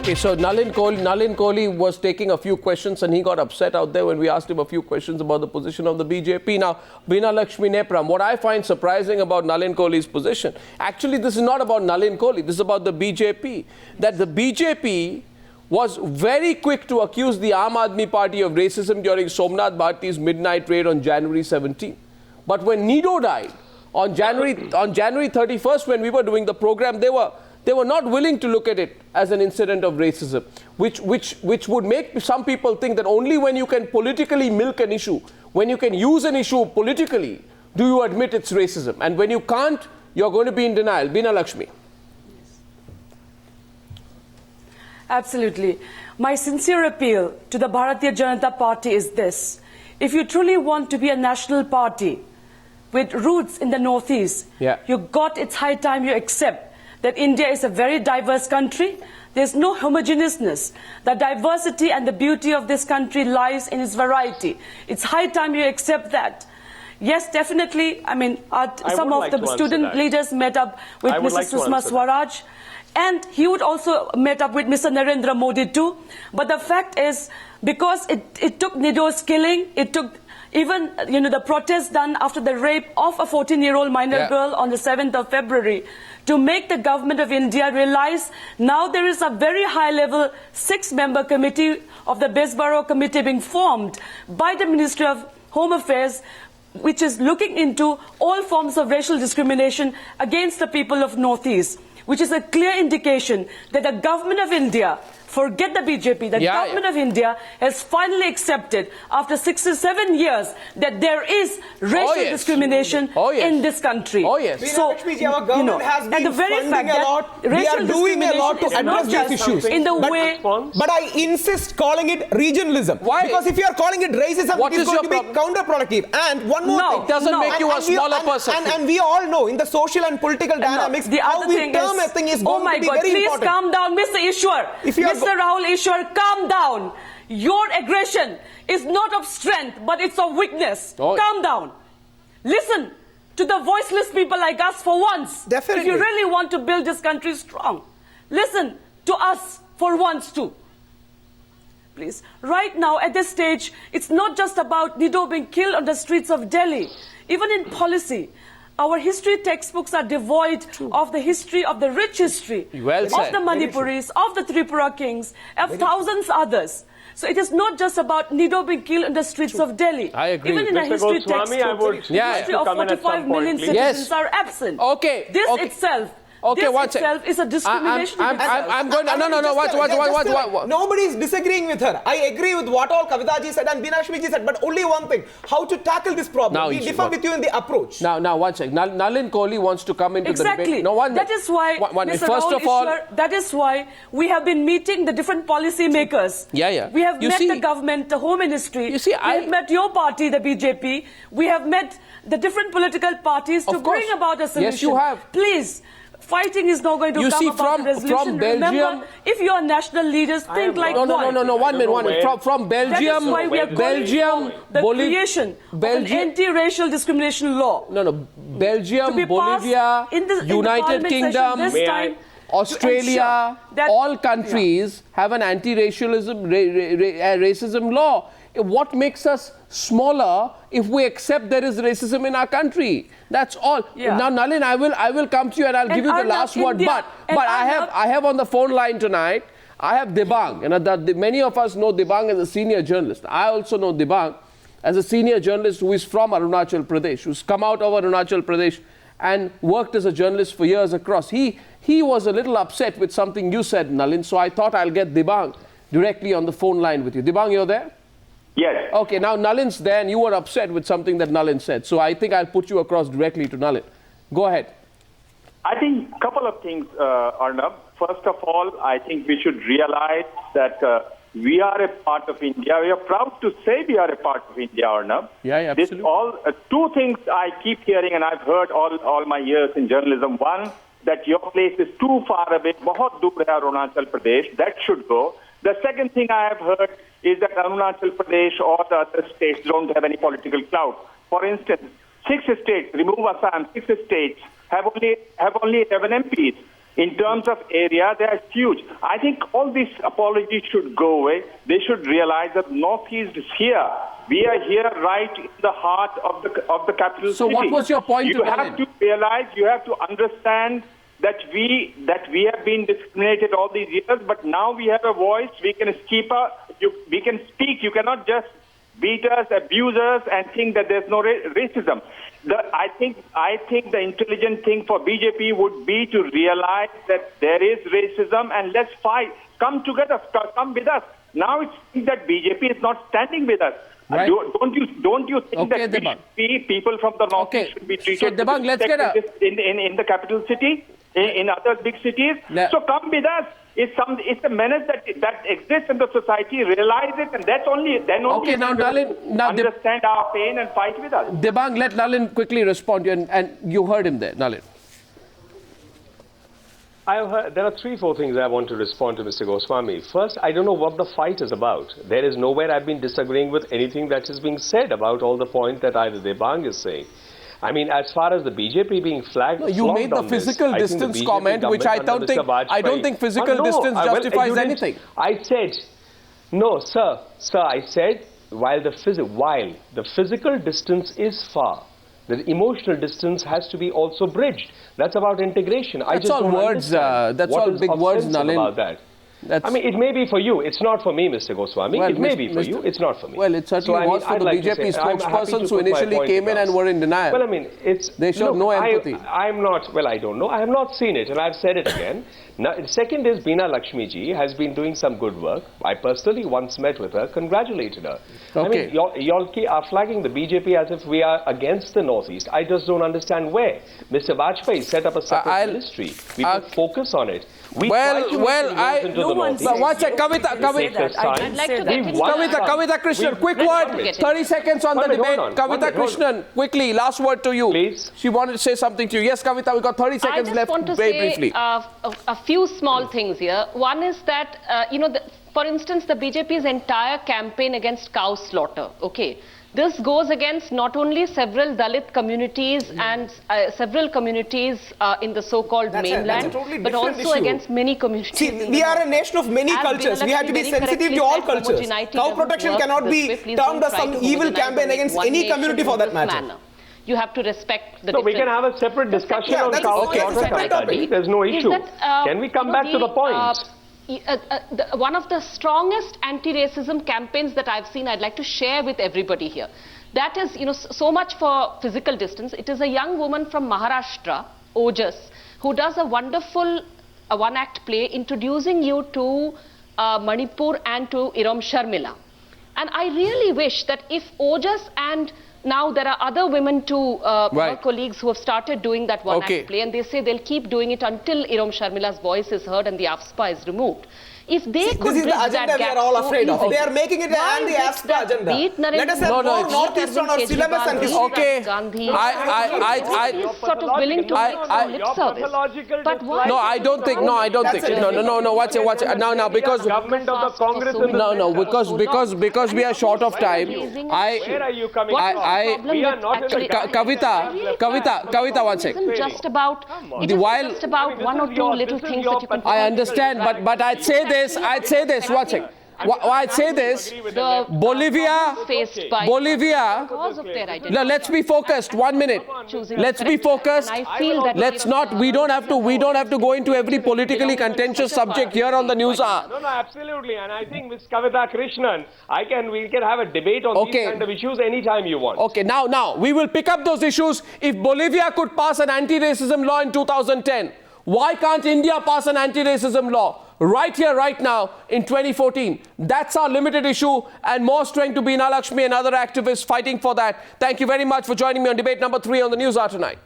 Okay, so Nalin Kohli was taking a few questions and he got upset out there when we asked him a few questions about the position of the BJP. Now, Veena Lakshmi Nepram, what I find surprising about Nalin Kohli's position, actually this is not about Nalin Kohli, this is about the BJP. That the BJP was very quick to accuse the Aam Aadmi Party of racism during Somnath Bharti's midnight raid on January 17. But when Nido died, on January 31st, when we were doing the program, they were not willing to look at it as an incident of racism, which would make some people think that only when you can politically milk an issue, when you can use an issue politically, do you admit it's racism. And when you can't, you're going to be in denial. Veena Lakshmi. Absolutely. My sincere appeal to the Bharatiya Janata Party is this. If you truly want to be a national party with roots in the Northeast, it's high time you accept that India is a very diverse country. There's no homogeneousness. The diversity and the beauty of this country lies in its variety. It's high time you accept that. Yes, definitely. I mean, some of the student leaders met up with Mrs. Sushma Swaraj. And he would also met up with Mr. Narendra Modi too. But the fact is, because it took Nido's killing, it took even the protest done after the rape of a 14-year-old minor girl on the 7th of February to make the government of India realize now there is a very high-level 6-member committee of the Besbaro Committee being formed by the Ministry of Home Affairs, which is looking into all forms of racial discrimination against the people of Northeast, which is a clear indication that the government of India, forget the BJP, the government of India has finally accepted after 67 years that there is racial discrimination in this country. So, our government has been funding a lot. We are doing a lot to address these issues. But I insist calling it regionalism. Why? Because if you are calling it racism, it is going to be counterproductive. And one more thing. It doesn't make you a smaller person. And we all know in the social and political dynamics, how we term a thing is going to be very important. Please calm down, Mr. Ishwar. Mr. Rahul Ishwar, calm down. Your aggression is not of strength, but it's of weakness. Calm down. Listen to the voiceless people like us for once. Definitely. If you really want to build this country strong, listen to us for once too. Please. Right now, at this stage, it's not just about Nido being killed on the streets of Delhi. Even in policy, our history textbooks are devoid of the history, of the rich history of the Manipuris, of the Tripura kings, of thousands others. So it is not just about Nido being killed in the streets of Delhi. I agree. Even in a history textbook, the history of 45 million citizens are absent. This itself is a discrimination. I'm going. No. What? Nobody is disagreeing with her. I agree with what all Kavitaji said and Veena Lakshmi ji said. But only one thing: how to tackle this problem. Now, we differ with you in the approach. Now, one second. Nalin Kohli wants to come into the debate. No, that is why, Mr. First of all, that is why we have been meeting the different policy makers. We have met the government, the Home Ministry. We have met your party, the BJP. We have met the different political parties to bring about a solution. Yes, you have. Please. Fighting is not going to come about the resolution. From Belgium, remember, if you are national leaders, think like one. No. 1 minute. From Belgium, that is why we are Belgium, the creation of an anti-racial discrimination law. Belgium, Bolivia, United Kingdom, Australia, all countries have an anti-racism law. What makes us smaller if we accept there is racism in our country? That's all. Now, Nalin, I will come to you and I'll give you the last word. But I have on the phone line tonight, I have Dibang. Many of us know Dibang as a senior journalist. I also know Dibang as a senior journalist who is from Arunachal Pradesh, who's come out of Arunachal Pradesh and worked as a journalist for years across. He was a little upset with something you said, Nalin, so I thought I'll get Dibang directly on the phone line with you. Dibang, you're there? Yes. Okay, now Nalin's there and you were upset with something that Nalin said. So I think I'll put you across directly to Nalin. Go ahead. I think a couple of things, Arnab. First of all, I think we should realize that we are a part of India. We are proud to say we are a part of India, Arnab. Absolutely. Two things I keep hearing and I've heard all my years in journalism. One, that your place is too far away. Bahut dur hai Arunachal Pradesh. That should go. The second thing I have heard is that Arunachal Pradesh or the other states don't have any political clout. For instance, 6 states, remove Assam, 6 states have only 11 MPs. in terms of area, they are huge. I think all these apologies should go away. They should realize that Northeast is here. We are here right in the heart of the capital city. So what was your point? You have to realize, you have to understand that we have been discriminated all these years, but now we have a voice. We can we can speak. You cannot just beat us, abuse us, and think that there's no racism. I think the intelligent thing for BJP would be to realize that there is racism, and let's fight. Come together. Come with us. Now it seems that BJP is not standing with us. Right. Don't you think that people from the North should be treated so, Debang, let's get in the capital city, in other big cities? So come with us. It's a menace that exists in the society. Realize it, and then only now Nalin, understand our pain and fight with us. Debang, let Nalin quickly respond to you, and you heard him there, Nalin. There are 3-4 things I want to respond to Mr. Goswami. First, I don't know what the fight is about. There is nowhere I've been disagreeing with anything that is being said about all the points that either Debang is saying. I mean, as far as the BJP being flagged, no, you made the physical distance comment, which I don't think physical distance justifies anything. I said, no, sir, I said while the physical distance is far, the emotional distance has to be also bridged. That's about integration. That's all words. That's all big words, Nalin. About that. I mean, it may be for you. It's not for me, Mr. Goswami. Well, it may be for you. It's not for me. Well, it certainly was for the BJP spokespersons who initially came in and were in denial. Well, I mean, they showed no empathy. I'm not. Well, I don't know. I have not seen it, and I've said it again. Now, second is Beena Lakshmi ji has been doing some good work. I personally once met with her, congratulated her. Okay. I mean, y'all are flagging the BJP as if we are against the Northeast. I just don't understand where. Mr. Vajpayee set up a separate ministry. We put focus on it. Kavita Krishnan, quick word, 30 seconds on the debate. Kavita Krishnan, quickly, last word to you. Please. She wanted to say something to you. Yes, Kavita, we've got 30 seconds left, very briefly. A few small things here. One is that, for instance, the BJP's entire campaign against cow slaughter, this goes against not only several Dalit communities and several communities in the so-called mainland, but also against many communities. See, we are a nation of many cultures. We have to be sensitive to all cultures. Cow protection cannot be termed as some evil campaign against any community for that matter. You have to respect the So we can have a separate discussion on cow slaughter. There's no issue. Can we come back to the point? One of the strongest anti-racism campaigns that I've seen, I'd like to share with everybody here. That is, so much for physical distance. It is a young woman from Maharashtra, Ojas, who does a wonderful one-act play introducing you to Manipur and to Irom Sharmila. And I really wish that if Ojas and now there are other women too, her colleagues who have started doing that one-act play, and they say they'll keep doing it until Irom Sharmila's voice is heard and the AFSPA is removed. If they could this is the agenda we are all afraid of. They are making it an anti-AFSPA agenda. Let us have more Northeast on our syllabus and history. Okay. I sort of willing to make some lip service. But why? No, I don't think. No, watch it. Now, because government of the Congress. Because we are short of time. Where are you coming from? We are not Kavita, one second. Just about one or two little things that you can. I understand, but I'd say this. Watch it. I'd say this. Bolivia. No, let's be focused. 1 minute. Let's be focused. We don't have to go into every politically contentious subject here on the news hour. No, absolutely. And I think Ms. Kavita Krishnan, we can have a debate on these kind of issues anytime you want. Okay, now we will pick up those issues. If Bolivia could pass an anti-racism law in 2010, why can't India pass an anti-racism law? Right here, right now, in 2014. That's our limited issue, and more strength to Beena Lakshmi and other activists fighting for that. Thank you very much for joining me on debate number 3 on the News Hour tonight.